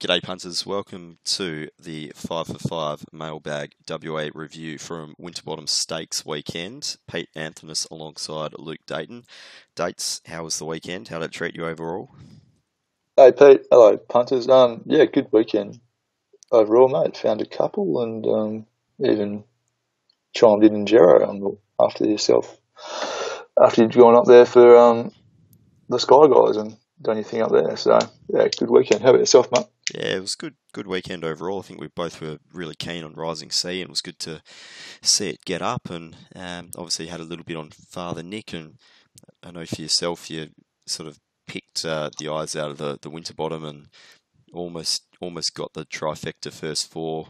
G'day punters, welcome to the 5 for 5 mailbag WA review from Winterbottom Stakes weekend. Pete Anthonus alongside Luke Dayton. Dates, how was the weekend? How did it treat you overall? Hey Pete, hello punters. Yeah, good weekend overall, mate. Found a couple and even chimed in Gero after yourself after you'd gone up there for the Sky Guys and done your thing up there. So yeah, good weekend. How about yourself, mate? Yeah, it was good weekend overall. I think we both were really keen on Rising Sea, and it was good to see it get up. And obviously had a little bit on Father Nick, and I know for yourself, you sort of picked the eyes out of the Winterbottom and almost got the trifecta first four,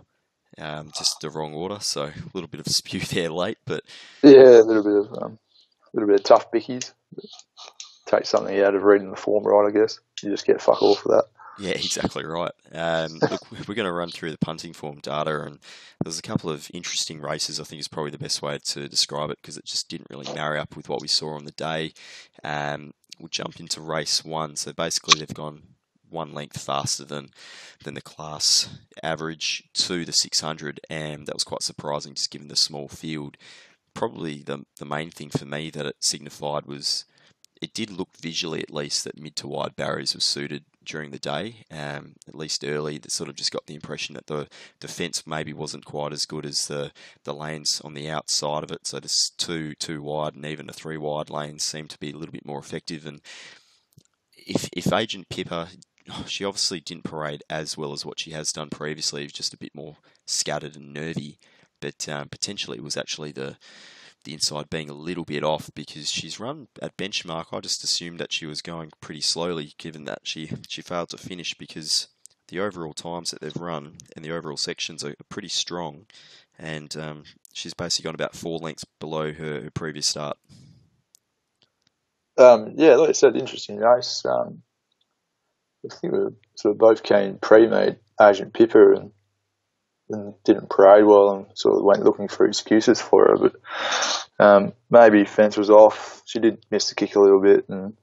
just the wrong order. So a little bit of spew there late, but Yeah, a little bit of tough bickies. Take something out of reading the form right, I guess. You just get fuck all for that. yeah, exactly right. Look, we're going to run through the punting form data, and there's a couple of interesting races. I think is probably the best way to describe it because it just didn't really marry up with what we saw on the day. We'll jump into race one. So basically, they've gone one length faster than the class average to the 600, and that was quite surprising, just given the small field. Probably the main thing for me that it signified was it did look visually, at least, that mid to wide barriers were suited during the day. At least early, that sort of just got the impression that the fence maybe wasn't quite as good as the lanes on the outside of it. So this two wide and even the three wide lanes seemed to be a little bit more effective. And if Agent Pippa, she obviously didn't parade as well as what she has done previously. It was just a bit more scattered and nervy. But potentially it was actually the inside being a little bit off because she's run at benchmark. I just assumed that she was going pretty slowly, given that she failed to finish because the overall times that they've run and the overall sections are pretty strong, and she's basically gone about 4 lengths below her previous start. Yeah, like I said, interesting race. I think we were sort of both keen pre-made Agent Pippa and didn't parade well and sort of went looking for excuses for her. But maybe fence was off. She did miss the kick a little bit and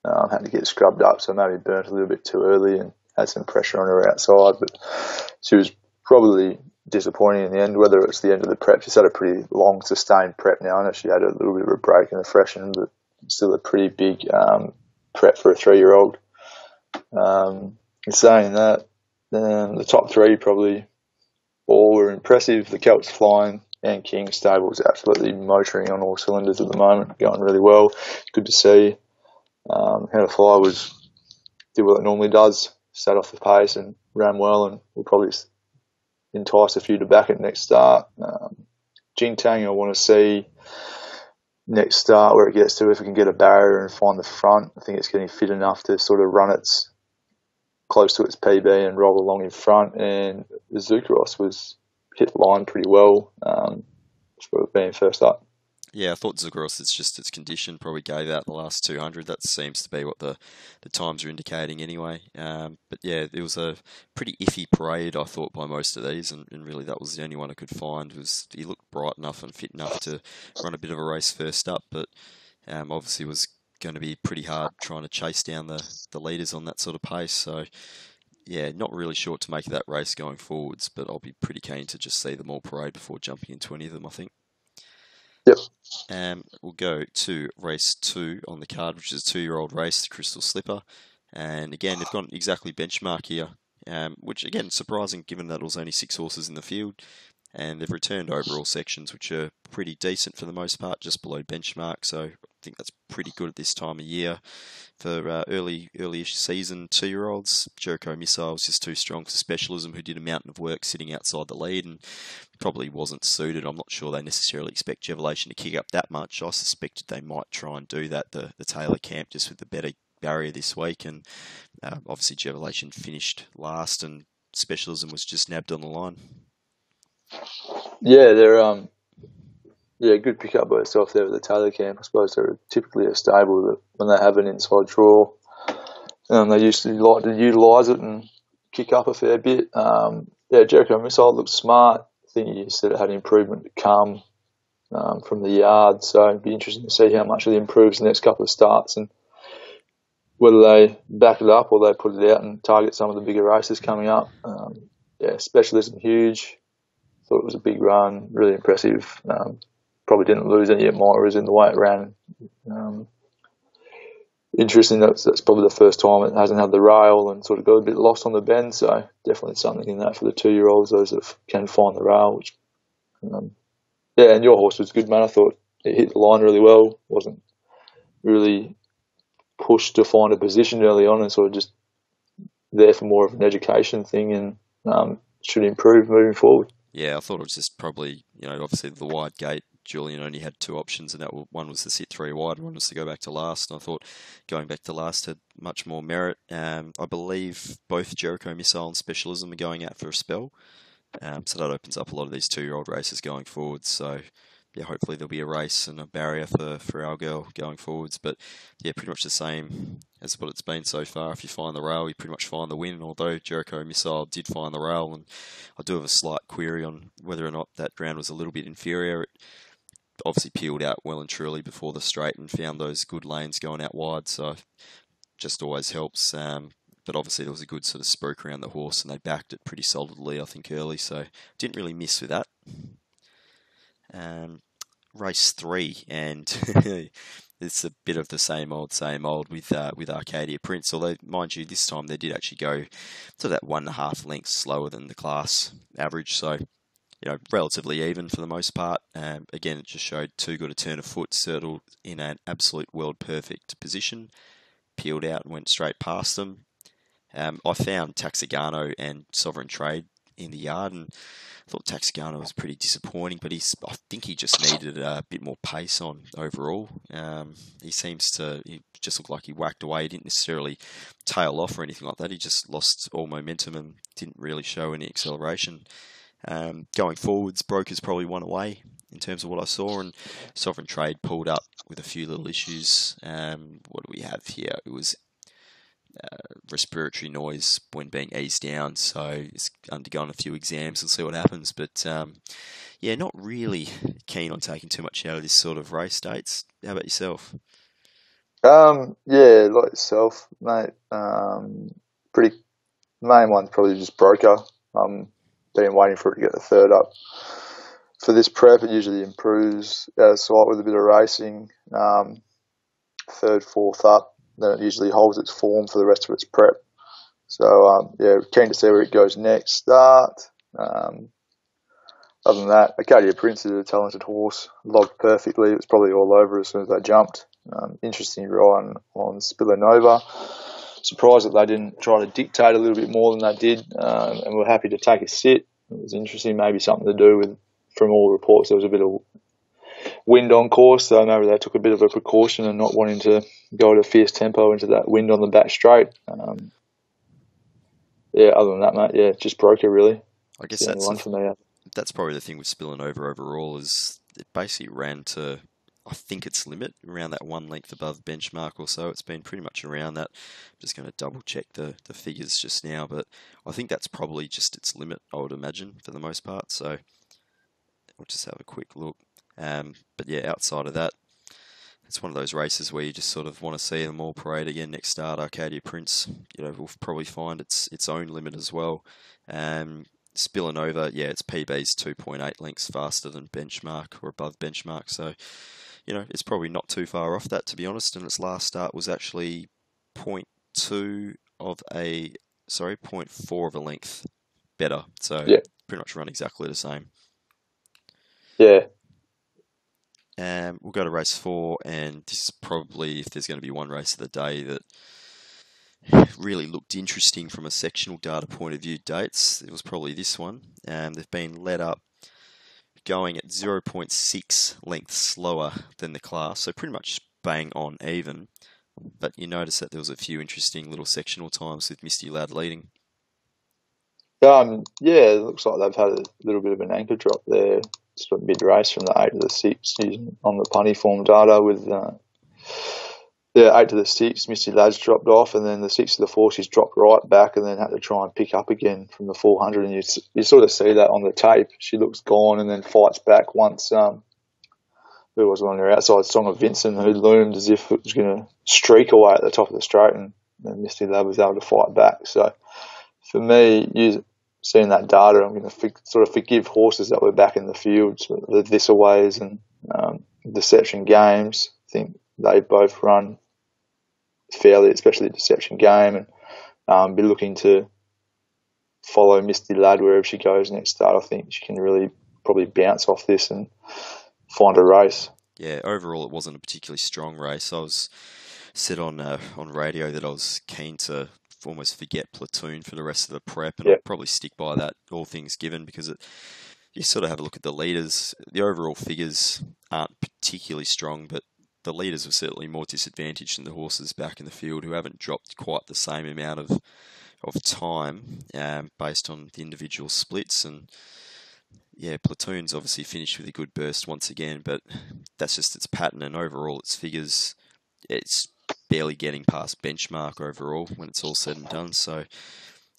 had to get scrubbed up, so maybe burnt a little bit too early and had some pressure on her outside. But she was probably disappointing in the end, whether it's the end of the prep. She's had a pretty long, sustained prep now. I know she had a little bit of a break in the freshen, but still a pretty big prep for a 3-year-old. In saying that, the top three probably all were impressive. The Celts Flying and King Stable is absolutely motoring on all cylinders at the moment, going really well. Good to see. How to Fly did what it normally does, sat off the pace and ran well, and will probably entice a few to back it next start. Jintang, I want to see next start where it gets to, if we can get a barrier and find the front. I think it's getting fit enough to sort of run its close to its PB and roll along in front. And Zucros was hit line pretty well for being first up. Yeah, I thought Zagros, it's just its condition, probably gave out the last 200. That seems to be what the times are indicating anyway. But yeah, it was a pretty iffy parade, I thought, by most of these, and really that was the only one I could find. He looked bright enough and fit enough to run a bit of a race first up, but obviously was going to be pretty hard trying to chase down the leaders on that sort of pace. So yeah, not really sure what to make of that race going forwards, but I'll be pretty keen to just see them all parade before jumping into any of them, I think. Yep. We'll go to race 2 on the card, which is a 2-year-old race, the Crystal Slipper. And again, they've gone exactly benchmark here, which again, surprising given that it was only 6 horses in the field. And they've returned overall sections, which are pretty decent for the most part, just below benchmark. So I think that's pretty good at this time of year for early-ish season 2-year-olds. Jericho Missile was just too strong for Specialism, who did a mountain of work sitting outside the lead and probably wasn't suited. I'm not sure they necessarily expect Jevelation to kick up that much. I suspected they might try and do that, the Taylor camp, just with the better barrier this week. And obviously Jevelation finished last and Specialism was just nabbed on the line. Yeah, they're good pick up by yourself there with the Taylor camp. I suppose they're typically a stable that when they have an inside draw, they used to like to utilise it and kick up a fair bit. Jericho Missile looked smart. I think he said it had improvement to come from the yard, so it'd be interesting to see how much it improves the next couple of starts. And whether they back it up or they put it out and target some of the bigger races coming up. Specialism huge. Thought it was a big run, really impressive. Probably didn't lose any admirers in the way it ran. Interesting, that's probably the first time it hasn't had the rail and sort of got a bit lost on the bend, so definitely something in that for the 2-year-olds, those that can find the rail. Which, and your horse was good, man. I thought it hit the line really well, wasn't really pushed to find a position early on and sort of just there for more of an education thing, and should improve moving forward. Yeah, I thought it was just probably, obviously the wide gate. Julian only had 2 options, and that one was to sit 3 wide, one was to go back to last. And I thought going back to last had much more merit. I believe both Jericho Missile and Specialism are going out for a spell, so that opens up a lot of these 2-year-old races going forwards. So yeah, hopefully there'll be a race and a barrier for our girl going forwards. But yeah, pretty much the same as what it's been so far. If you find the rail, you pretty much find the win. Although Jericho Missile did find the rail, and I do have a slight query on whether or not that ground was a little bit inferior. It obviously peeled out well and truly before the straight and found those good lanes going out wide, so just always helps. But obviously there was a good sort of spoke around the horse, and they backed it pretty solidly, I think, early, so didn't really miss with that. Race 3, and it's a bit of the same old with Arcadia Prince, although, mind you, this time they did actually go to that 1.5 lengths slower than the class average, so relatively even for the most part. Again, it just showed too good a turn of foot, settled in an absolute world perfect position, peeled out and went straight past them. I found Taxigano and Sovereign Trade in the yard, and I thought Taxigano was pretty disappointing, but I think he just needed a bit more pace on overall. He just looked like he whacked away. He didn't necessarily tail off or anything like that. He just lost all momentum and didn't really show any acceleration. Going forwards, Brokers probably won away in terms of what I saw, and Sovereign Trade pulled up with a few little issues. What do we have here? It was respiratory noise when being eased down, so it's undergone a few exams. We'll see what happens, but not really keen on taking too much out of this sort of race dates. How about yourself? Like yourself, mate. Pretty main one's probably just Broker. Been waiting for it to get the third up. For this prep, it usually improves slight with a bit of racing. Third, fourth up, then it usually holds its form for the rest of its prep. So, keen to see where it goes next. Start. Other than that, Arcadia Prince is a talented horse. Logged perfectly. It was probably all over as soon as they jumped. Interesting ride on Spillanova. Surprised that they didn't try to dictate a little bit more than they did, and were happy to take a sit. It was interesting, maybe something to do with, from all reports, there was a bit of wind on course, so maybe they took a bit of a precaution and not wanting to go at a fierce tempo into that wind on the back straight. Other than that, mate, just Broker really. I guess that's probably the thing with Spillanova overall, is it basically ran to, I think, its limit, around that 1 length above benchmark or so. It's been pretty much around that. I'm just going to double check the figures just now, but I think that's probably just its limit, I would imagine, for the most part. So we'll just have a quick look. But yeah, outside of that, it's one of those races where you just sort of want to see them all parade again next start. Arcadia Prince, will probably find its own limit as well. Spillanova, its PB's 2.8 lengths faster than benchmark or above benchmark, so it's probably not too far off that, to be honest. And its last start was actually 0.4 of a length better. So pretty much run exactly the same. Yeah. We'll go to race 4, and this is probably, if there's going to be one race of the day that really looked interesting from a sectional data point of view dates, it was probably this one. They've been led up going at 0.6 lengths slower than the class, so pretty much bang on even. But you notice that there was a few interesting little sectional times with Misty Ladd leading. It looks like they've had a little bit of an anchor drop there, sort of mid-race from the 8 to the 6 using on the punny form data with 8 to the 6, Misty Ladd's dropped off, and then the 6 to the 4, she's dropped right back and then had to try and pick up again from the 400, and you sort of see that on the tape. She looks gone and then fights back once who was on their outside, Song of Vincent, who loomed as if it was going to streak away at the top of the straight, and Misty Lad was able to fight back. So for me, seeing that data, I'm going to sort of forgive horses that were back in the field, so the This-A-Ways and Deception Games. I think they both run fairly, especially Deception Game, and be looking to follow Misty Lad wherever she goes next start. I think she can really probably bounce off this and find a race. Yeah, overall it wasn't a particularly strong race. I was said on radio that I was keen to almost forget Platoon for the rest of the prep, and I'll probably stick by that, all things given, because you sort of have a look at the leaders. The overall figures aren't particularly strong, but the leaders were certainly more disadvantaged than the horses back in the field, who haven't dropped quite the same amount of time based on the individual splits. And yeah, Platoon's obviously finished with a good burst once again, but that's just its pattern, and overall its figures, it's barely getting past benchmark overall when it's all said and done. So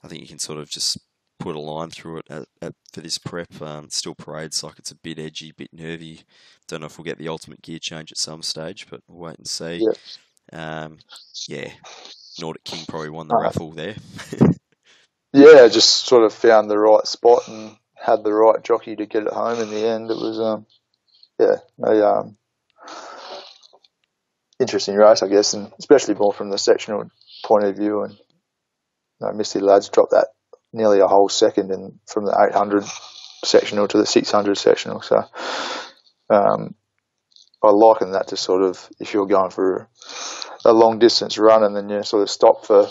I think you can sort of just put a line through it for this prep. Still parades like it's a bit edgy, a bit nervy. Don't know if we'll get the ultimate gear change at some stage, but we'll wait and see. Nordic King probably won the raffle there. Yeah, just sort of found the right spot and had the right jockey to get it home in the end. It was, a interesting race, I guess, and especially more from the sectional point of view. And Misty Lad's dropped that nearly a whole second from the 800 sectional to the 600 sectional. So I liken that to sort of if you're going for a long distance run and then you sort of stop for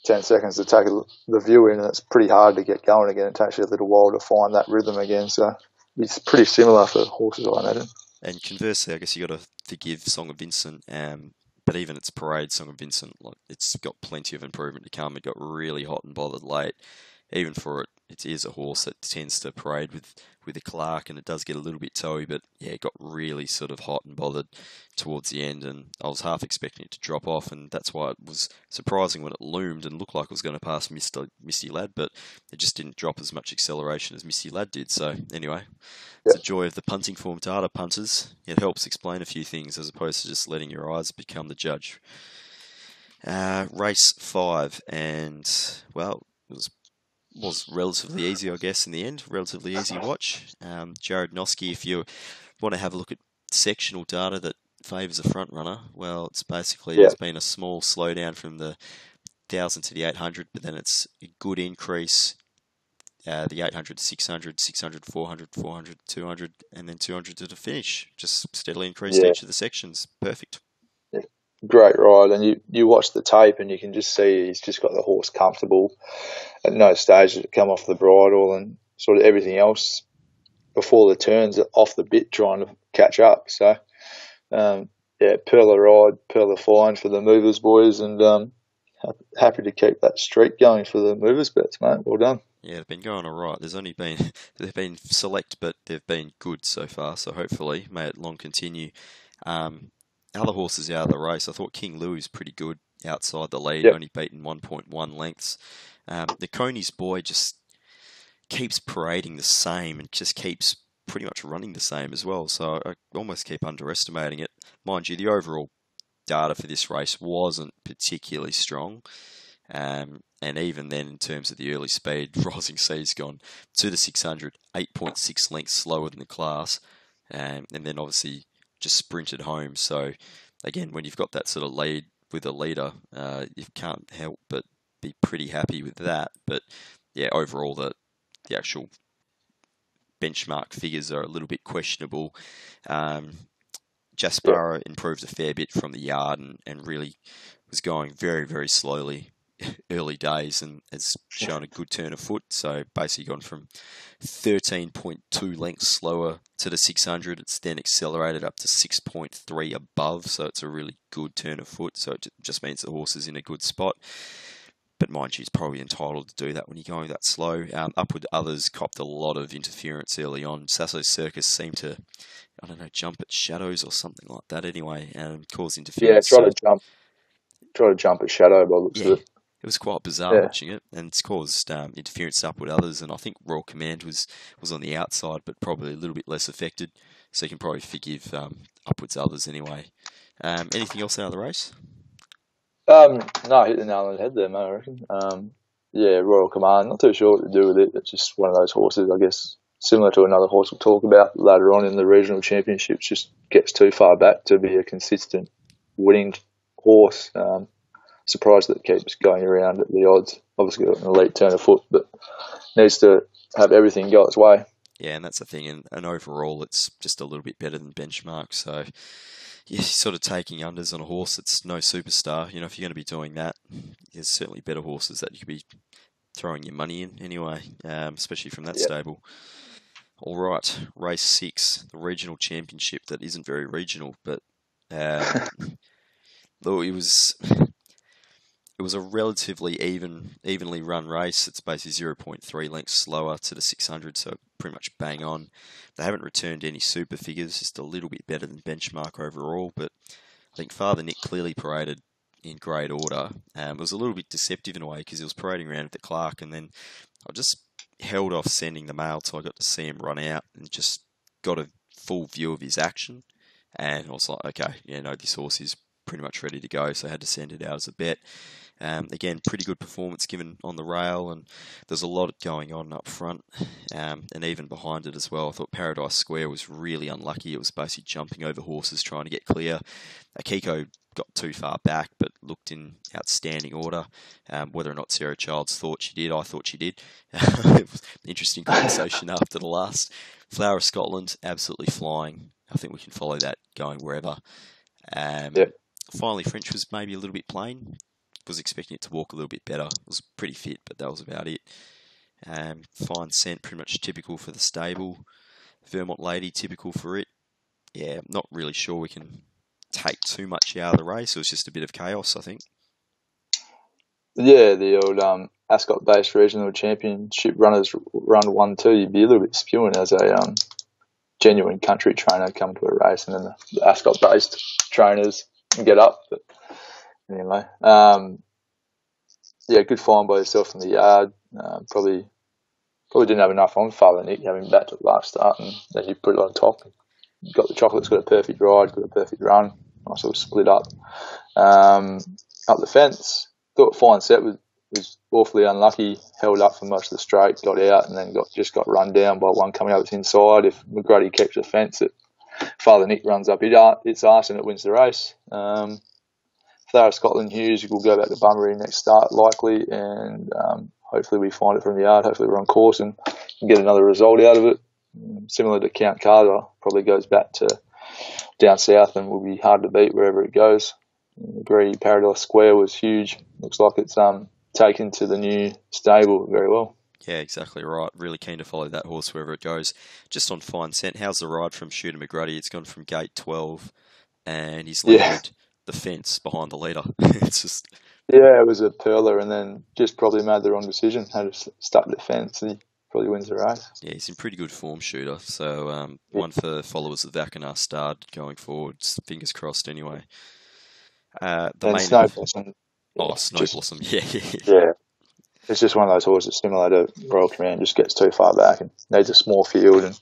10 seconds to take the view in, and it's pretty hard to get going again. It takes you a little while to find that rhythm again. So it's pretty similar for horses, I imagine. And conversely, I guess you got to forgive Song of Vincent, but even its parade, Song of Vincent, it's got plenty of improvement to come. It got really hot and bothered late. Even for it is a horse that tends to parade with a Clark, and it does get a little bit toey, but yeah, it got really sort of hot and bothered towards the end, and I was half expecting it to drop off, and that's why it was surprising when it loomed and looked like it was going to pass Misty Lad, but it just didn't drop as much acceleration as Misty Lad did. So anyway, it's a joy of the punting form data, punters. It helps explain a few things as opposed to just letting your eyes become the judge. Race 5, and well, it was relatively easy, I guess, in the end. Relatively easy watch. Jared Noske, if you want to have a look at sectional data that favours a front runner, well, it's basically there's been a small slowdown from the 1,000 to the 800, but then it's a good increase. The 800 to 600, 600, 400, 400, 200, and then 200 to the finish. Just steadily increased each of the sections. Perfect. Great ride, and you watch the tape and you can just see he's just got the horse comfortable. At no stage did it come off the bridle, and sort of everything else before the turns off the bit trying to catch up. So Perla ride, Perla fine for the Movers boys, and happy to keep that streak going for the Movers bets, mate. Well done. Yeah, they've been going all right. They've been select, but they've been good so far. So hopefully, may it long continue. Other horses out of the race, I thought King Louis was pretty good outside the lead, only beaten 1.1 lengths. The Coney's boy just keeps parading the same and just keeps pretty much running the same as well. So I almost keep underestimating it. Mind you, the overall data for this race wasn't particularly strong. And even then, in terms of the early speed, Rising Sea's gone to the 600, 8.6 lengths slower than the class. And then obviously just sprinted home. So again, when you've got that sort of lead with a leader, you can't help but be pretty happy with that. But yeah, overall the actual benchmark figures are a little bit questionable. Jaspera improved a fair bit from the yard and really was going very, very slowly early days and has shown a good turn of foot. So basically gone from 13.2 lengths slower to the 600. It's then accelerated up to 6.3 above. So it's a really good turn of foot. So it just means the horse is in a good spot. But mind you, he's probably entitled to do that when you're going that slow. Upward Others copped a lot of interference early on. Sasso Circus seemed to, I don't know, jump at shadows or something like that anyway, and cause interference. Yeah, try to jump at shadow by the looks of it. It was quite bizarre watching it, and it's caused interference Upward Others, and I think Royal Command was on the outside, but probably a little bit less affected. so you can probably forgive upwards others anyway. Anything else out of the race? No, I hit the nail on the head there, mate, I reckon. Yeah, Royal Command, not too sure what to do with it. It's just one of those horses, I guess, similar to another horse we'll talk about later on in the regional championships, just gets too far back to be a consistent winning horse. Surprised that it keeps going around at the odds. Obviously got an elite turn of foot, but needs to have everything go its way. Yeah, and that's the thing. And overall, it's just a little bit better than benchmark. So, yeah, sort of taking unders on a horse that's no superstar. You know, if you're going to be doing that, there's certainly better horses that you could be throwing your money in anyway, especially from that stable. All right, race 6, the regional championship that isn't very regional, but though it was a relatively evenly run race. It's basically 0.3 lengths slower to the 600, so pretty much bang on. They haven't returned any super figures, just a little bit better than benchmark overall, but I think Father Nick clearly paraded in great order. It was a little bit deceptive in a way because he was parading around at the Clark, and then I just held off sending the mail till I got to see him run out and just got a full view of his action. And I was like, okay, this horse is pretty much ready to go, so I had to send it out as a bet. Again, pretty good performance given on the rail, and there's a lot going on up front, and even behind it as well. I thought Paradise Square was really unlucky. It was basically jumping over horses trying to get clear. Akiko got too far back, but looked in outstanding order. Whether or not Sarah Childs thought she did, I thought she did. It was an interesting conversation after the last. Flower of Scotland, absolutely flying. I think we can follow that going wherever. Finally, French was maybe a little bit plain. Was expecting it to walk a little bit better. It was pretty fit, but that was about it. Fine Scent, pretty much typical for the stable. Vermont Lady, typical for it. Yeah, not really sure we can take too much out of the race. It was just a bit of chaos, I think. Yeah, the old Ascot-based regional championship runners run 1-2. You'd be a little bit spewing as a genuine country trainer come to a race, and then the Ascot-based trainers get up. But anyway, good find by yourself in the yard. Probably didn't have enough on Father Nick, having backed at the last start, and then you put it on top. Got the Chocolate's got a perfect ride, got a perfect run. Nice little split up. Up the fence. Thought Fine Set was awfully unlucky. Held up for most of the straight, got out, and then got run down by one coming up its inside. If McGrady keeps the fence, Father Nick runs up its arse and it wins the race. Flower of Scotland Hughes will go back to Bunbury next start likely, and hopefully we find it from the yard. Hopefully we're on course and get another result out of it. Similar to Count Carter, probably goes back to down south and will be hard to beat wherever it goes. I agree, Paradise Square was huge. Looks like it's taken to the new stable very well. Yeah, exactly right. Really keen to follow that horse wherever it goes. Just on Fine Scent, how's the ride from Shooter McGrady? It's gone from gate 12 and he's landed the fence behind the leader. It's just... Yeah, it was a perler and then just probably made the wrong decision. Had to stuck the fence and he probably wins the race. Yeah, he's in pretty good form, Shooter. So one for followers of Vacanar Stard going forward. Fingers crossed anyway. Snow Blossom. Snow Blossom. Yeah. It's just one of those horses similar to Royal Command, just gets too far back and needs a small field. And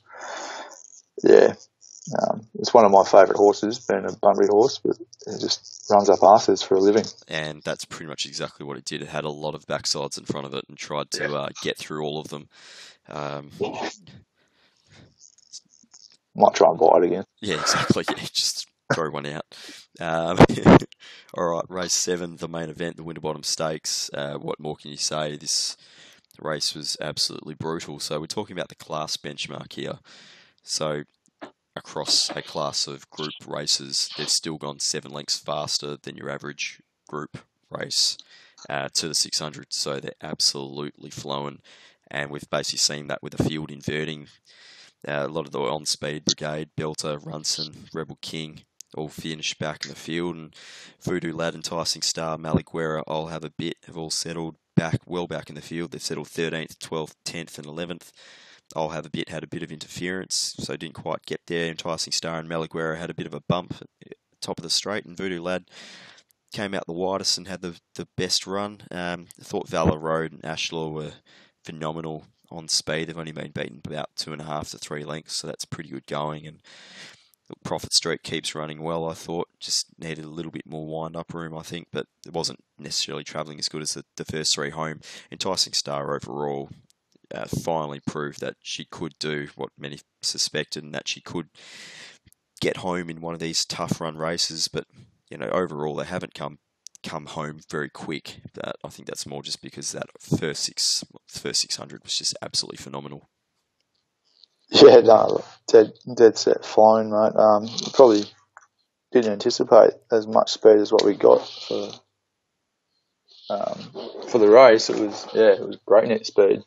it's one of my favourite horses, being a Bunbury horse, but it just runs up arses for a living. And that's pretty much exactly what it did. It had a lot of backsides in front of it and tried to get through all of them. Might try and buy it again. Yeah, exactly. Yeah, just throw one out. All right, race 7, the main event, the Winterbottom Stakes. What more can you say? This race was absolutely brutal. So we're talking about the class benchmark here. So across a class of group races, they've still gone 7 lengths faster than your average group race to the 600. So they're absolutely flowing. And we've basically seen that with the field inverting. A lot of the on-speed Brigade, Belter, Runson, Rebel King, all finished back in the field, and Voodoo Lad, Enticing Star, Maliguera, I'll Have a Bit, have all settled well back in the field. They've settled 13th, 12th, 10th, and 11th. I'll Have a Bit had a bit of interference, so didn't quite get there. Enticing Star and Maliguera had a bit of a bump at the top of the straight, and Voodoo Lad came out the widest and had the best run. I thought Valor Road and Ashlaw were phenomenal on speed. They've only been beaten about 2.5 to 3 lengths, so that's pretty good going. And Prophet Street keeps running well, I thought. Just needed a little bit more wind-up room, I think, but it wasn't necessarily travelling as good as the first three home. Enticing Star overall finally proved that she could do what many suspected, and that she could get home in one of these tough run races. But overall they haven't come home very quick. I think that's more just because that first 600 was just absolutely phenomenal. Yeah, no, dead set flying, mate. Probably didn't anticipate as much speed as what we got for the race. It was breakneck speed,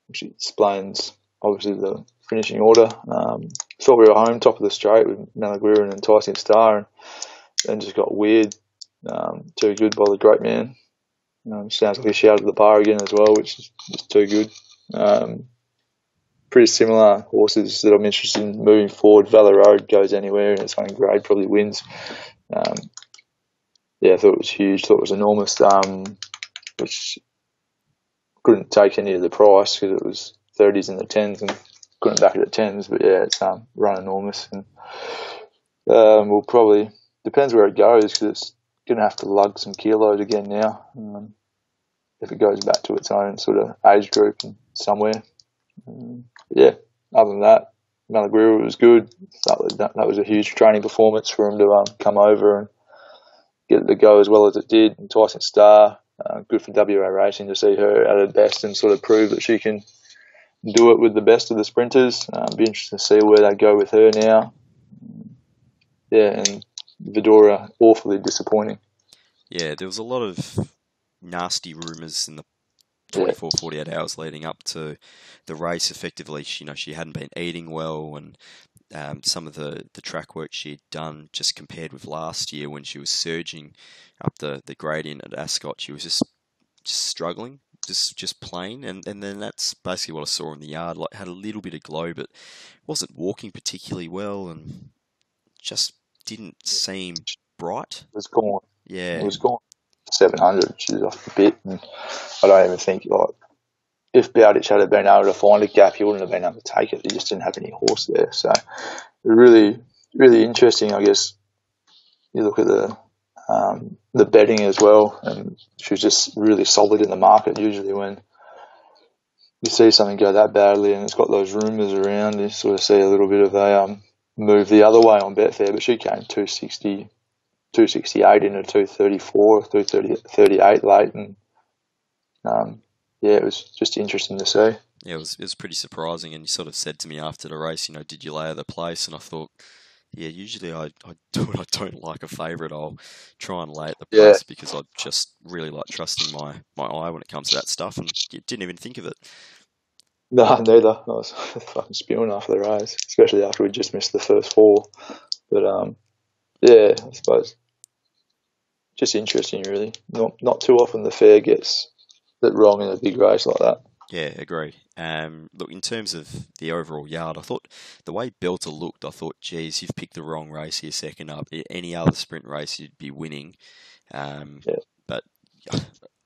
which explains obviously the finishing order. Thought we were home top of the straight with Malaguirre and Enticing Star, and then just got weird. Too good by the Great Man. Sounds like he shouted the bar again as well, which is just too good. Pretty similar horses that I'm interested in moving forward. Valley Road goes anywhere and its own grade, probably wins. I thought it was huge. Thought it was enormous. Which couldn't take any of the price because it was 30s and the 10s, and couldn't back it at 10s. But yeah, it's run enormous, and we'll probably depends where it goes because it's going to have to lug some kilos again now. If it goes back to its own sort of age group and somewhere. Other than that, Malaguirre was good. That was a huge training performance for him to come over and get it to go as well as it did. Enticing Star, good for WA Racing to see her at her best and sort of prove that she can do it with the best of the sprinters. Be interested to see where they go with her now. And Vidora, awfully disappointing. Yeah, there was a lot of nasty rumours in the 24, 48 hours leading up to the race. Effectively, she hadn't been eating well, and some of the track work she had done just compared with last year when she was surging up the gradient at Ascot, she was just struggling, just plain, and then that's basically what I saw in the yard. Like, had a little bit of glow, but wasn't walking particularly well, and just didn't seem bright. It was gone. Yeah, it was gone. 700. She's off the bit, and I don't even think if Bowditch had been able to find a gap, he wouldn't have been able to take it. He just didn't have any horse there. So really, really interesting. I guess you look at the betting as well, and she was just really solid in the market. Usually when you see something go that badly and it's got those rumours around, you sort of see a little bit of a move the other way on Betfair. But she came 268 into 234, 238 late, and it was just interesting to see. Yeah, it was pretty surprising. And you sort of said to me after the race, did you lay the place? And I thought, yeah, usually I when I don't like a favourite, I'll try and lay at the place because I just really like trusting my eye when it comes to that stuff, and you didn't even think of it. No, neither. I was fucking spewing after the race, especially after we just missed the first four. But I suppose just interesting, really. Not too often the fair gets that wrong in a big race like that. Yeah, agree. Look, in terms of the overall yard, I thought the way Belter looked, I thought, geez, you've picked the wrong race here second up. Any other sprint race, you'd be winning. But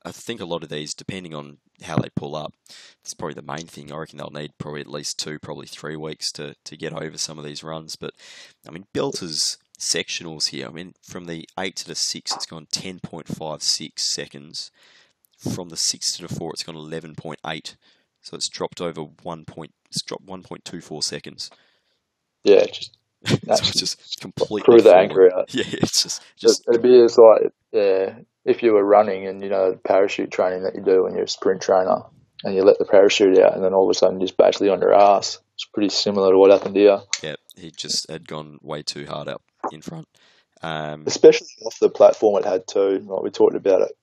I think a lot of these, depending on how they pull up, it's probably the main thing. I reckon they'll need probably at least 2, probably 3 weeks to get over some of these runs. But, I mean, Belter's sectionals here, from the 8 to the 6, it's gone 10.56 seconds. From the 6 to the 4, it's gone 11.8. So it's dropped over 1.24 seconds. Yeah, it's just completely threw the anchor out. Yeah, it's just it'd be as like if you were running and the parachute training that you do when you're a sprint trainer, and you let the parachute out, and then all of a sudden you're just basically on your ass. It's pretty similar to what happened here. Yeah, he just had gone way too hard up in front. Especially off the platform it had too. Like we talked about it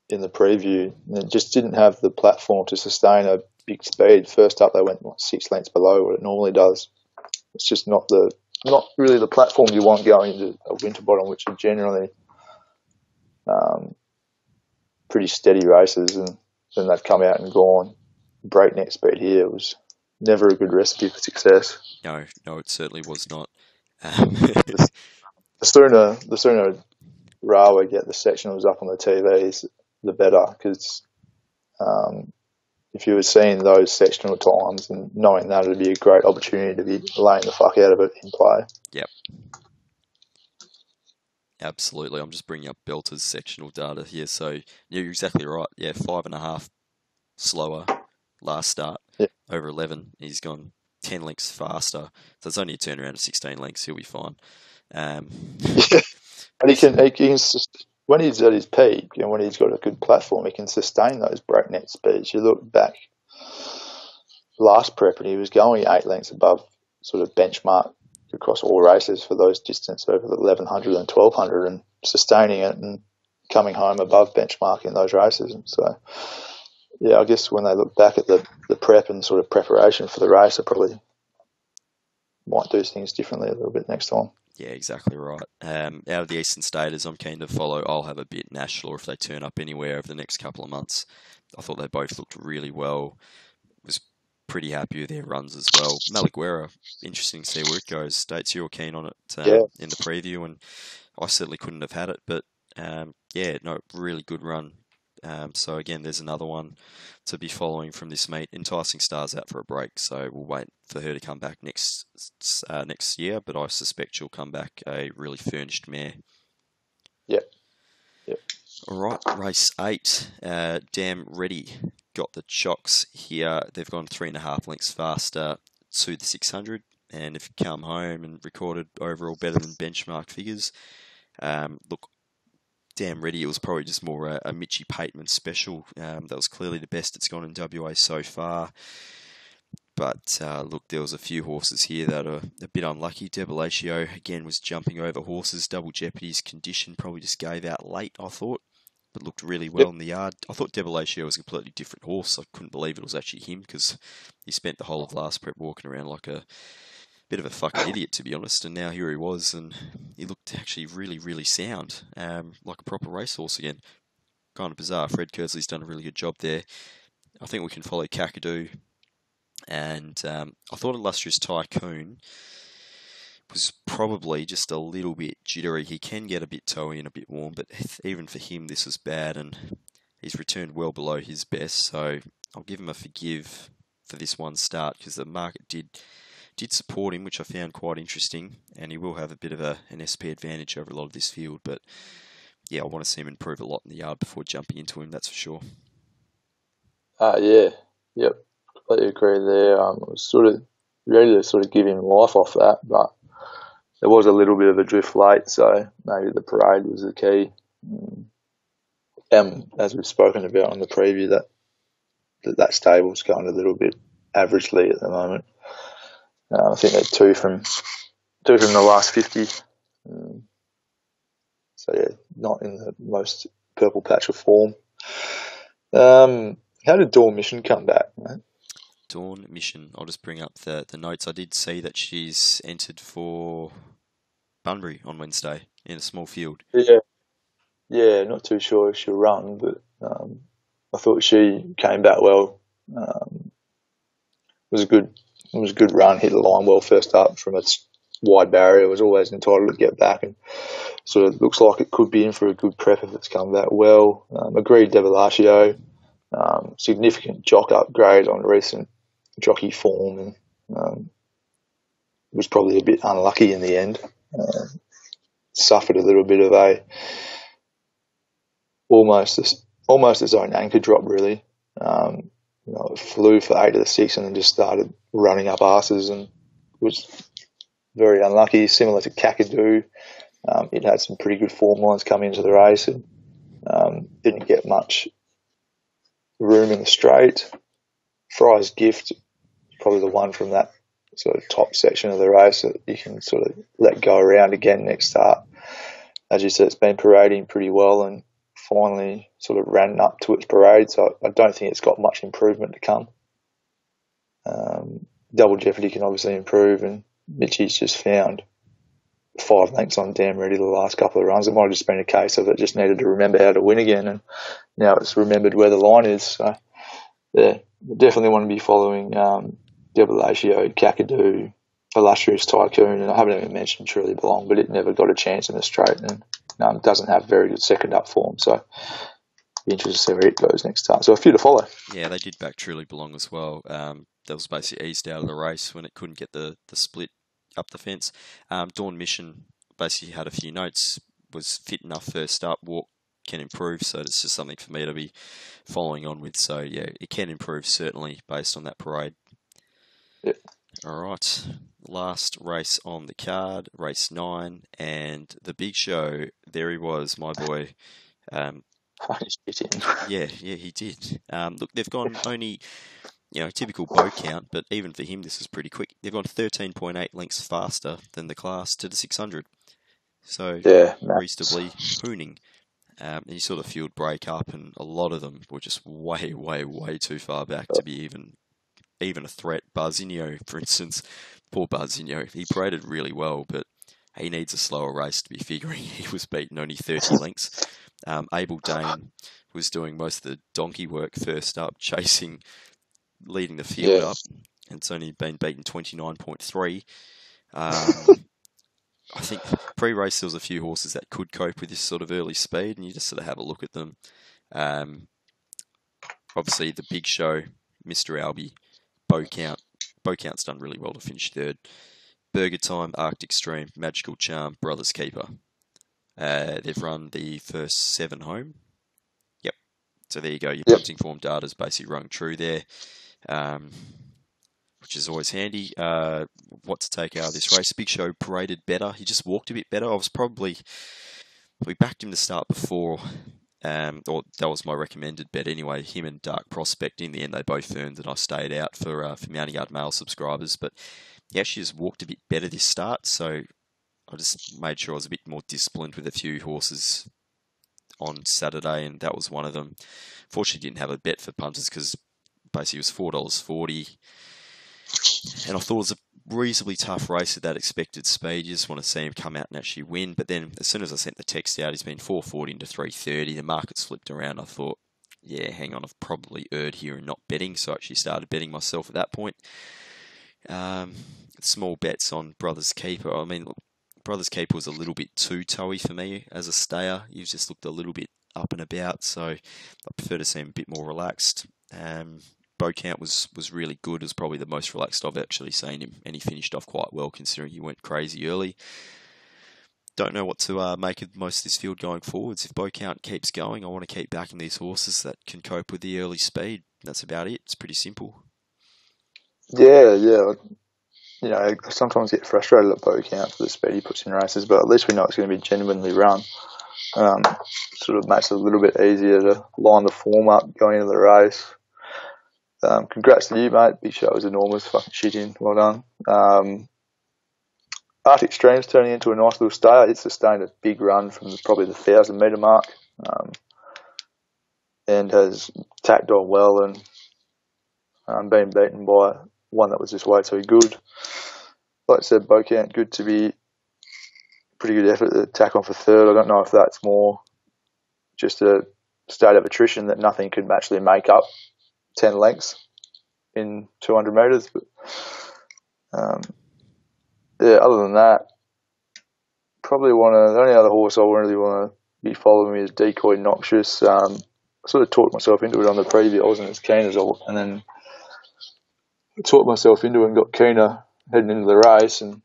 in the preview. It just didn't have the platform to sustain a big speed. First up, they went 6 lengths below what it normally does. It's just not really the platform you want going into a Winterbottom, which are generally pretty steady races, and then they've come out and gone breakneck speed here. It was never a good recipe for success. No, it certainly was not. The sooner Rawa get the sectionals up on the TVs, the better, because if you were seeing those sectional times and knowing that, it'd be a great opportunity to be laying the fuck out of it in play. Yep. Absolutely. I'm just bringing up Belter's sectional data here. So you're exactly right. Yeah, 5.5 slower last start over 11. He's gone 10 lengths faster. So it's only a turnaround of 16 lengths. He'll be fine. And he can when he's at his peak and when he's got a good platform, he can sustain those breakneck speeds. You look back last prep and he was going 8 lengths above sort of benchmark across all races for those distance over the 1100 and 1200 and sustaining it and coming home above benchmark in those races. And so, yeah, I guess when they look back at the prep and sort of preparation for the race, they probably might do things differently a little bit next time. Yeah, exactly right. Out of the Eastern Staters, I'm keen to follow I'll Have a Bit, National, or if they turn up anywhere over the next couple of months. I thought they both looked really well. Was pretty happy with their runs as well. Malaguera, interesting to see where it goes. States you're keen on it in the preview, and I certainly couldn't have had it, but really good run. So again, there's another one to be following from this meet. Enticing Star's out for a break, so we'll wait for her to come back next year, but I suspect she'll come back a really furnished mare. Yep. All right, race 8. Damn Ready got the chocks here. They've gone 3.5 lengths faster to the 600, and if you come home and recorded overall better than benchmark figures, look, Damn Ready, it was probably just more a Mitchie Pateman special. That was clearly the best it's gone in WA so far. But look, there was a few horses here that are a bit unlucky. Debilatio, again, was jumping over horses. Double Jeopardy's condition probably just gave out late, I thought, but looked really well in the yard. I thought Debilatio was a completely different horse. I couldn't believe it was actually him because he spent the whole of last prep walking around like a bit of a fucking idiot, to be honest, and now here he was, and he looked actually really, really sound, like a proper racehorse again. Kind of bizarre. Fred Kersley's done a really good job there. I think we can follow Kakadu, and I thought Illustrious Tycoon was probably just a little bit jittery. He can get a bit toey and a bit warm, but even for him this was bad, and he's returned well below his best, so I'll give him a forgive for this one start, because the market did support him, which I found quite interesting, and he will have a bit of an SP advantage over a lot of this field, but yeah, I want to see him improve a lot in the yard before jumping into him, that's for sure. Yep, completely agree there. I was sort of ready to sort of give him life off that, but there was a little bit of a drift late, so maybe the parade was the key. As we've spoken about on the preview, that stable's going a little bit averagely at the moment. I think they're two from the last 50. So yeah, not in the most purple patch of form. How did Dawn Mission come back, mate? Dawn Mission. I'll just bring up the notes. I did see that she's entered for Bunbury on Wednesday in a small field. Yeah, not too sure if she'll run, but I thought she came back well. It was a good run, hit the line well first up from its wide barrier. It was always entitled to get back, and sort of looks like it could be in for a good prep if it's come back well. Agreed Debilatio, significant jock upgrade on recent jockey form, and was probably a bit unlucky in the end. Suffered a little bit of almost its own anchor drop, really. It flew for 8 of the 6 and then just started running up arses and was very unlucky, similar to Kakadu. It had some pretty good form lines come into the race and didn't get much room in the straight. Fry's Gift, probably the one from that sort of top section of the race that you can sort of let go around again next start. As you said, it's been parading pretty well and finally sort of ran up to its parade, so I don't think it's got much improvement to come. Double Jeopardy can obviously improve, and Mitchie's just found 5 lengths on Damn Ready the last couple of runs. It might have just been a case of it just needed to remember how to win again, and now it's remembered where the line is. So, yeah, definitely want to be following Debilatio, Kakadu, Illustrious Tycoon, and I haven't even mentioned Truly Belong, but it never got a chance in the straight and doesn't have very good second up form. So be interested to see where it goes next time. So a few to follow. Yeah, they did back Truly Belong as well. That was basically eased out of the race when it couldn't get the split up the fence. Dawn Mission basically had a few notes, was fit enough first up, walk can improve, so it's just something for me to be following on with. So yeah, it can improve certainly based on that parade. Yep. All right, last race on the card, race 9, and the big show. There he was, my boy. Yeah, he did. Look, they've gone only, typical bow count, but even for him, this is pretty quick. They've gone 13.8 lengths faster than the class to the 600. So, yeah, reasonably hooning. And you saw the field break up, and a lot of them were just way, way, way too far back to be even a threat. Barzinho, for instance, poor Barzinho, he paraded really well, but he needs a slower race to be figuring. He was beaten only 30 lengths. Abel Dane was doing most of the donkey work first up, leading the field up, and it's only been beaten 29.3. I think pre-race there was a few horses that could cope with this sort of early speed, and you just sort of have a look at them. Obviously, the big show, Mr. Albi, Bow Count's done really well to finish third. Burger Time, Arctic Stream, Magical Charm, Brothers Keeper. They've run the first 7 home. Yep. So there you go. Your punting form data's basically rung true there, which is always handy. What to take out of this race? Big Show paraded better. He just walked a bit better. We backed him to start before, or that was my recommended bet anyway. Him and Dark Prospect. In the end, they both earned, and I stayed out for Mounting Yard Mail subscribers. But he actually just walked a bit better this start, so I just made sure I was a bit more disciplined with a few horses on Saturday, and that was one of them. Fortunately, didn't have a bet for punters because basically it was $4.40, and I thought it was a reasonably tough race at that expected speed. You just want to see him come out and actually win. But then, as soon as I sent the text out, he's been 4.40 into 3.30. The market's flipped around. I thought, yeah, hang on, I've probably erred here and not betting, so I actually started betting myself at that point. Small bets on Brothers Keeper. I mean, Brothers Keeper was a little bit too toey for me as a stayer. He just looked a little bit up and about, so I prefer to see him a bit more relaxed. Bow count was really good. It was probably the most relaxed I've actually seen him, and he finished off quite well considering he went crazy early. Don't know what to make of most of this field going forwards. If Bow count keeps going, I want to keep backing these horses that can cope with the early speed. That's about it. It's pretty simple. Yeah. I sometimes get frustrated at Bow count for the speed he puts in races, but at least we know it's going to be genuinely run. Sort of makes it a little bit easier to line the form up going into the race. Congrats to you, mate. Big Show was enormous. Fucking shit in. Well done. Arctic Stream's turning into a nice little stayer. It sustained a big run from probably the 1,000 metre mark, and has tacked on well and been beaten by one that was just way too good. Like I said, Bow count, good to be pretty good effort to tack on for third. I don't know if that's more just a state of attrition that nothing could actually make up 10 lengths in 200 metres. But other than that, probably the only other horse I really want to be following is Decoy Noxious. I sort of talked myself into it on the preview. I wasn't as keen as and then talked myself into it and got keener heading into the race. And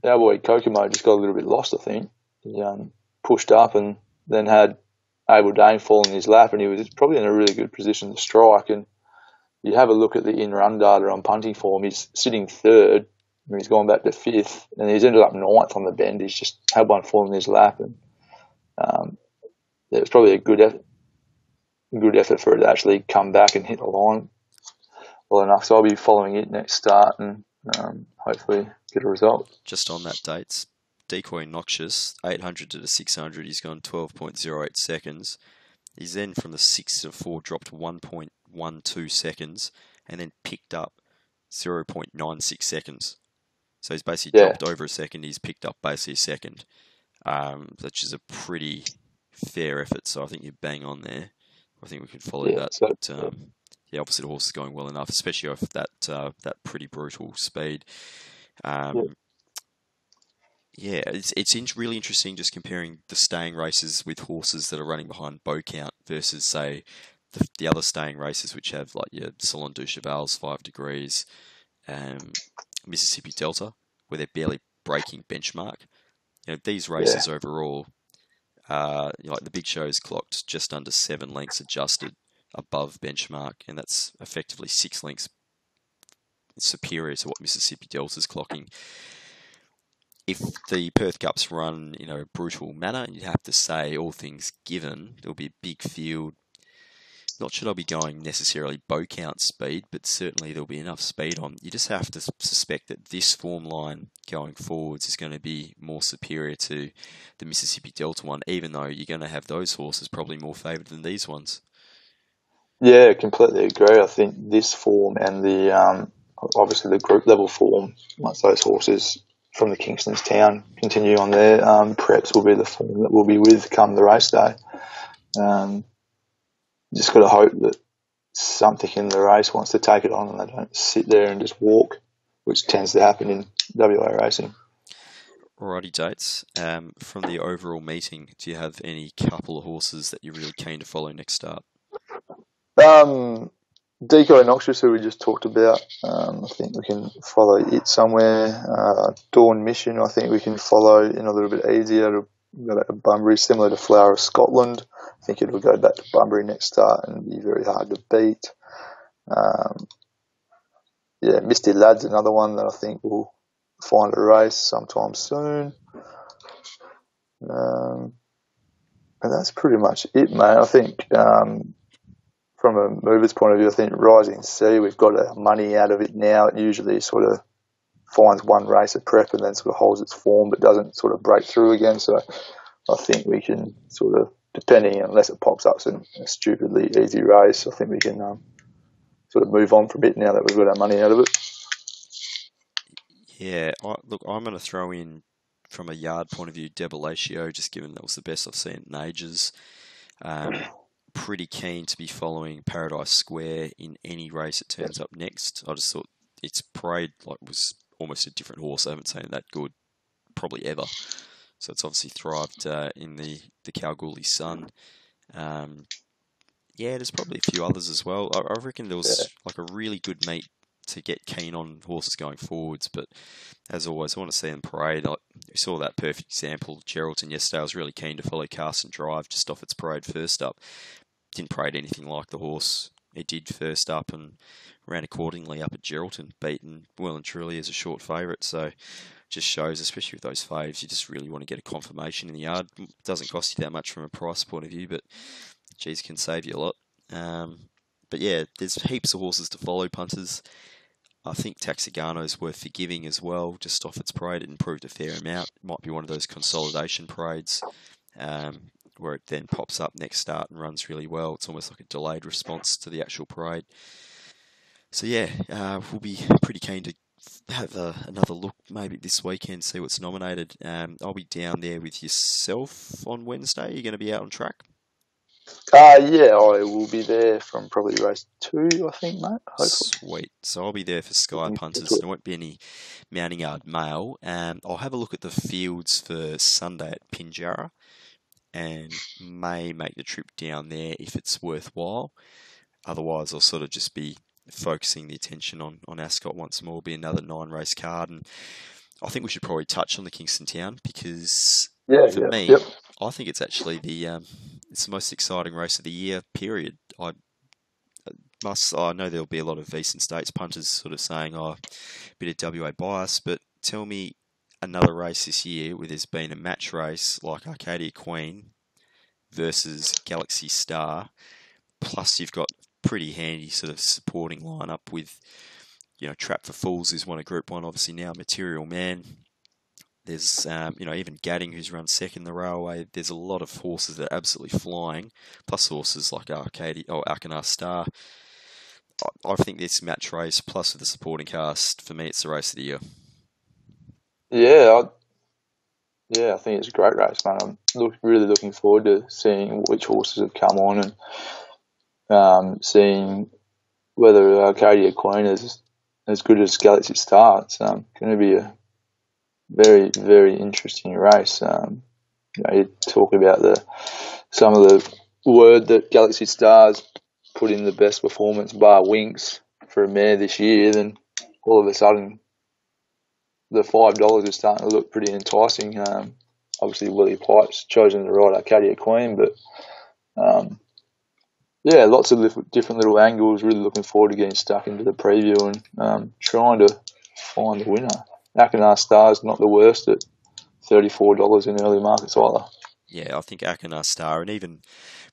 our boy Kokomo just got a little bit lost, I think. He pushed up and then had Abel Dane fall in his lap, and he was probably in a really good position to strike. And you have a look at the in-run data on punting form. He's sitting third, and he's gone back to fifth, and he's ended up ninth on the bend. He's just had one fall in his lap, and it was probably a good effort for it to actually come back and hit the line well enough. So I'll be following it next start and hopefully get a result. Just on that dates, Decoy Noxious, 800 to the 600, he's gone 12.08 seconds. He's then from the 6 to 4 dropped 1.12 seconds and then picked up 0.96 seconds. So he's basically dropped over a second. He's picked up basically a second, which is a pretty fair effort. So I think you're bang on there. I think we can follow that. So, but, obviously the horse is going well enough, especially off that pretty brutal speed. Yeah, really interesting just comparing the staying races with horses that are running behind Bow Count versus, say, the other staying races, which have like your Salon du Cheval's 5 Degrees, Mississippi Delta, where they're barely breaking benchmark. These Yeah, races overall, like the Big Show's clocked just under 7 lengths adjusted above benchmark, and that's effectively 6 lengths superior to what Mississippi Delta's clocking. If the Perth Cup's run in a brutal manner, you'd have to say, all things given, there'll be a big field. Not sure I'll be going necessarily bow count speed, but certainly there'll be enough speed on. You just have to suspect that this form line going forwards is going to be more superior to the Mississippi Delta one, even though you're going to have those horses probably more favoured than these ones. yeah, completely agree. I think this form and the obviously the group level form, once those horses from the Kingston's Town continue on their preps, will be the form that we'll be with come the race day. Just got to hope that something in the race wants to take it on and they don't sit there and just walk, which tends to happen in WA racing. Alrighty, Dates. From the overall meeting, do you have any couple of horses that you're really keen to follow next start? Decoy Noxious, who we just talked about, I think we can follow it somewhere. Dawn Mission, I think we can follow in a little bit easier. It'll go back to Bunbury, similar to Flower of Scotland. I think it'll go back to Bunbury next start and be very hard to beat. Misty Lad's another one that I think will find a race sometime soon. And that's pretty much it, mate. I think from a mover's point of view, I think Rising Sea, we've got our money out of it now. It usually sort of finds one race at prep and then sort of holds its form but doesn't sort of break through again. So I think we can sort of, depending, unless it pops up some stupidly easy race, I think we can sort of move on from it now that we've got our money out of it. Yeah, look, I'm going to throw in, from a yard point of view, Debilatio, just given that was the best I've seen in ages. Pretty keen to be following Paradise Square in any race it turns up next. I just thought its parade was almost a different horse. I haven't seen it that good probably ever. So it's obviously thrived in the Kalgoorlie Sun. There's probably a few others as well. I reckon there was like a really good meet to get keen on horses going forwards, but as always, I want to see them parade. We saw that perfect example, Geraldton yesterday. I was really keen to follow Carson Drive just off its parade first up. Didn't parade anything like the horse it did first up and ran accordingly up at Geraldton, beaten well and truly as a short favourite. So just shows, especially with those faves, you just really want to get a confirmation in the yard. It doesn't cost you that much from a price point of view, but geez, can save you a lot. But yeah, there's heaps of horses to follow, punters. I think Taxigano's worth forgiving as well, just off its parade. It improved a fair amount. It might be one of those consolidation parades where it then pops up next start and runs really well. It's almost like a delayed response to the actual parade. So yeah, we'll be pretty keen to have another look maybe this weekend, see what's nominated. I'll be down there with yourself on Wednesday. You're going to be out on track? I will be there from probably race 2, I think, mate. Hopefully. Sweet. So I'll be there for Sky Punters. There won't be any Mounting Yard mail. I'll have a look at the fields for Sunday at Pinjarra and may make the trip down there if it's worthwhile. Otherwise, I'll sort of just be focusing the attention on Ascot once more. It'll be another 9-race card. And I think we should probably touch on the Kingston Town because for me, I think it's actually it's the most exciting race of the year, period. I know there'll be a lot of Eastern States punters sort of saying, a bit of WA bias, but tell me another race this year where there's been a match race like Arcadia Queen versus Galaxy Star, plus you've got pretty handy sort of supporting lineup with, Trap for Fools is one of Group 1, obviously now Material Man. There's, even Gadding, who's run second the railway. There's a lot of horses that are absolutely flying, plus horses like Arcanar Star. I think this match race, plus with the supporting cast, for me, it's the race of the year. I think it's a great race, man. I'm really looking forward to seeing which horses have come on and seeing whether Arcadia Queen is as good as Galaxy Star. It's going to be very, very interesting race. You talk about some of the word that Galaxy Stars put in the best performance bar Winks for a mare this year, then all of a sudden the $5 is starting to look pretty enticing. Obviously Willie Pipe's chosen to ride Arcadia Queen, but lots of different little angles. Really looking forward to getting stuck into the preview and trying to find the winner. Akinar Star's not the worst at $34 in early markets either. Yeah, I think Akinar Star and even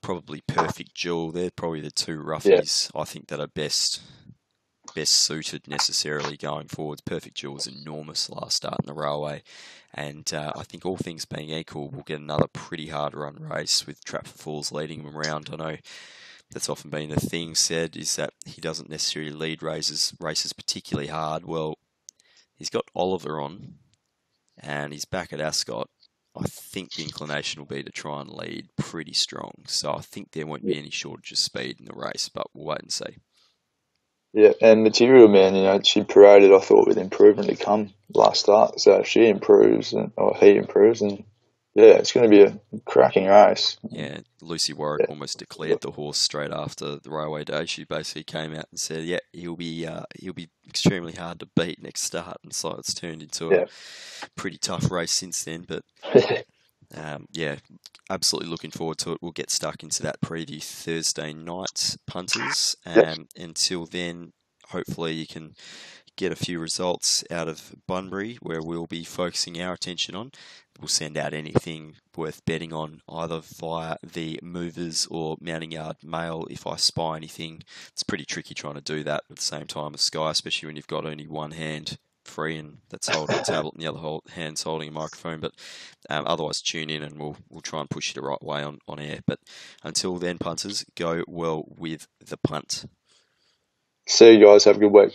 probably Perfect Jewel, they're probably the two roughies I think that are best suited necessarily going forwards. Perfect Jewel was enormous last start in the railway, and I think all things being equal, we'll get another pretty hard run race with Trapford Falls leading him around. I know that's often been the thing said, is that he doesn't necessarily lead races particularly hard. Well, he's got Oliver on, and he's back at Ascot. I think the inclination will be to try and lead pretty strong. So I think there won't be any shortage of speed in the race, but we'll wait and see. Yeah, and Material Man, she paraded, I thought, with improvement to come last start. So if she improves, or he improves, and it's going to be a cracking race. Yeah, Lucy Warwick almost declared the horse straight after the railway day. She basically came out and said, he'll be extremely hard to beat next start. And so it's turned into a pretty tough race since then. But absolutely looking forward to it. We'll get stuck into that preview Thursday night, punters. Until then, hopefully you can get a few results out of Bunbury, where we'll be focusing our attention on. We'll send out anything worth betting on, either via the Movers or Mounting Yard Mail if I spy anything. It's pretty tricky trying to do that at the same time as Sky, especially when you've got only one hand free and that's holding a tablet and the other hand's holding a microphone. But otherwise, tune in and we'll try and push you the right way on air. But until then, punters, go well with the punt. See you guys. Have a good week.